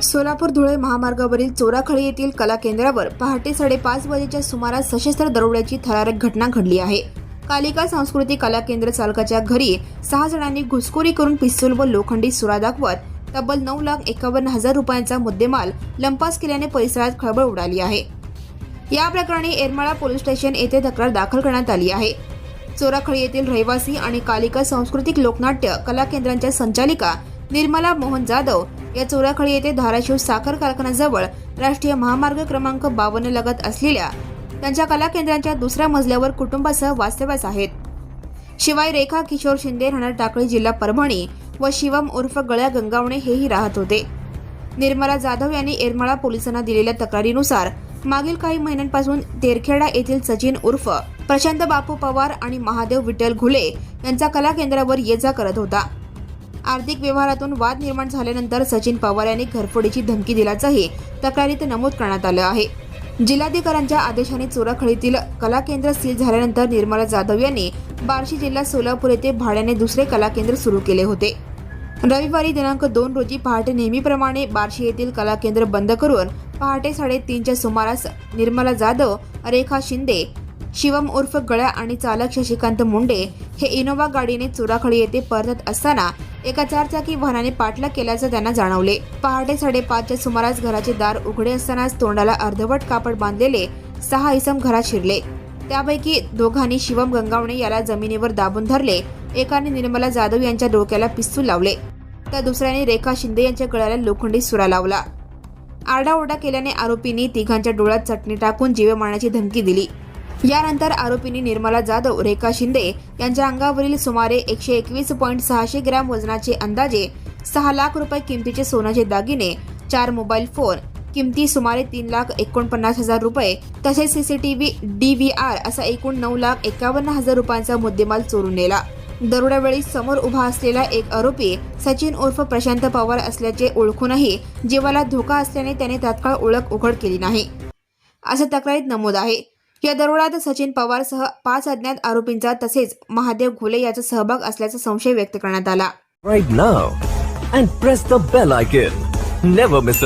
सोलापूर धुळे महामार्गावरील चोराखळी येथील कला केंद्रावर पहाटे 5:30 वाजेच्या सुमारास सशस्त्र दरोड्याची थरारक घटना घडली आहे। कालिका संस्कृती कला केंद्र चालकाच्या घरी 6 जणांनी घुसखोरी करून पिस्तूल व लोखंडी सुरा दाखवत तब्बल 9,51,000 रुपयांचा मुद्देमाल लंपास केल्याने परिसरात खळबळ उडाली आहे। या प्रकरणी एरमाळा पोलीस स्टेशन येथे तक्रार दाखल करण्यात आली आहे। चोराखळी येथील रहिवासी आणि कालिका सांस्कृतिक लोकनाट्य कला केंद्राच्या संचालिका निर्मला मोहन जाधव या चोराखळी येथे धाराशिव साखर कारखान्याजवळ राष्ट्रीय महामार्ग क्रमांक 52 लगत असलेल्या त्यांच्या कला केंद्राच्या दुसऱ्या मजल्यावर कुटुंबासह वास्तव्यास आहेत। शिवाय रेखा किशोर शिंदे राहणार टाकळी जिल्हा परभणी व शिवम उर्फ गळ्या गंगावणे हेही राहत होते। निर्मला जाधव यांनी एरमाळा पोलिसांना दिलेल्या तक्रारीनुसार मागील काही महिन्यांपासून तेरखेडा येथील सचिन उर्फ प्रशांत बापू पवार आणि महादेव विठ्ठल घुले यांचा कला केंद्रावर ये-जा करत होता। आर्थिक व्यवहारातून वाद निर्माण झाल्यानंतर सचिन पवार यांनी घरफोडीची धमकी दिल्याचंही तक्रारीत नमूद करण्यात आलं आहे। जिल्हाधिकाऱ्यांच्या आदेशाने चोराखळीतील कला केंद्र सील झाल्यानंतर निर्मला जाधव यांनी बार्शी जिल्हा सोलापूर येथे भाड्याने दुसरे कला केंद्र सुरू केले होते। रविवारी दिनांक 2 रोजी पहाटे नेहमीप्रमाणे बार्शी येथील कला केंद्र बंद करून पहाटे 3:30च्या सुमारास निर्मला जाधव, रेखा शिंदे, शिवम उर्फ गळ्या आणि चालक शशिकांत मुंडे हे इनोवा गाडीने चोराखळी येथे परतत असताना एका 4-चाकी वाहनाने पाठलाग केल्याचं त्यांना जाणवले। पहाटे 5:30च्या सुमारास घराचे दार उघडे असतानाच तोंडाला अर्धवट कापड बांधलेले 6 इसम घरात शिरले। त्यापैकी दोघांनी शिवम गंगावणे याला जमिनीवर दाबून धरले, एकाने निर्मला जाधव यांच्या डोक्याला पिस्तूल लावले तर दुसऱ्याने रेखा शिंदे यांच्या गळ्याला लोखंडी सुरा लावला। आरडाओरडा केल्याने आरोपींनी तिघांच्या डोळ्यात चटणी टाकून जीवे मारण्याची धमकी दिली। यानंतर आरोपींनी निर्मला जाधव, रेखा शिंदे यांच्या अंगावरील सुमारे 121.600 ग्रॅम वजनाचे अंदाजे 6 लाख रुपये किमतीचे सोन्याचे दागिने, 4 मोबाईल फोन किमती सुमारे 3,49,000 रुपये तसेच सीसीटीव्ही DVR असा एकूण 9,51,000 रुपयांचा मुद्देमाल चोरून नेला। दरोड्यावेळी समोर उभा असलेला एक आरोपी सचिन उर्फ प्रशांत पवार असल्याचे ओळखूनही जीवाला धोका असल्याने त्याने तात्काळ ओळख उघड केली नाही, असं तक्रारीत नमूद आहे। या दरोड्यात सचिन पवारसह 5 अज्ञात आरोपींचा तसेच महादेव घुले याचा सहभाग असल्याचा संशय व्यक्त करण्यात आला। Right now and press the bell icon. Never miss an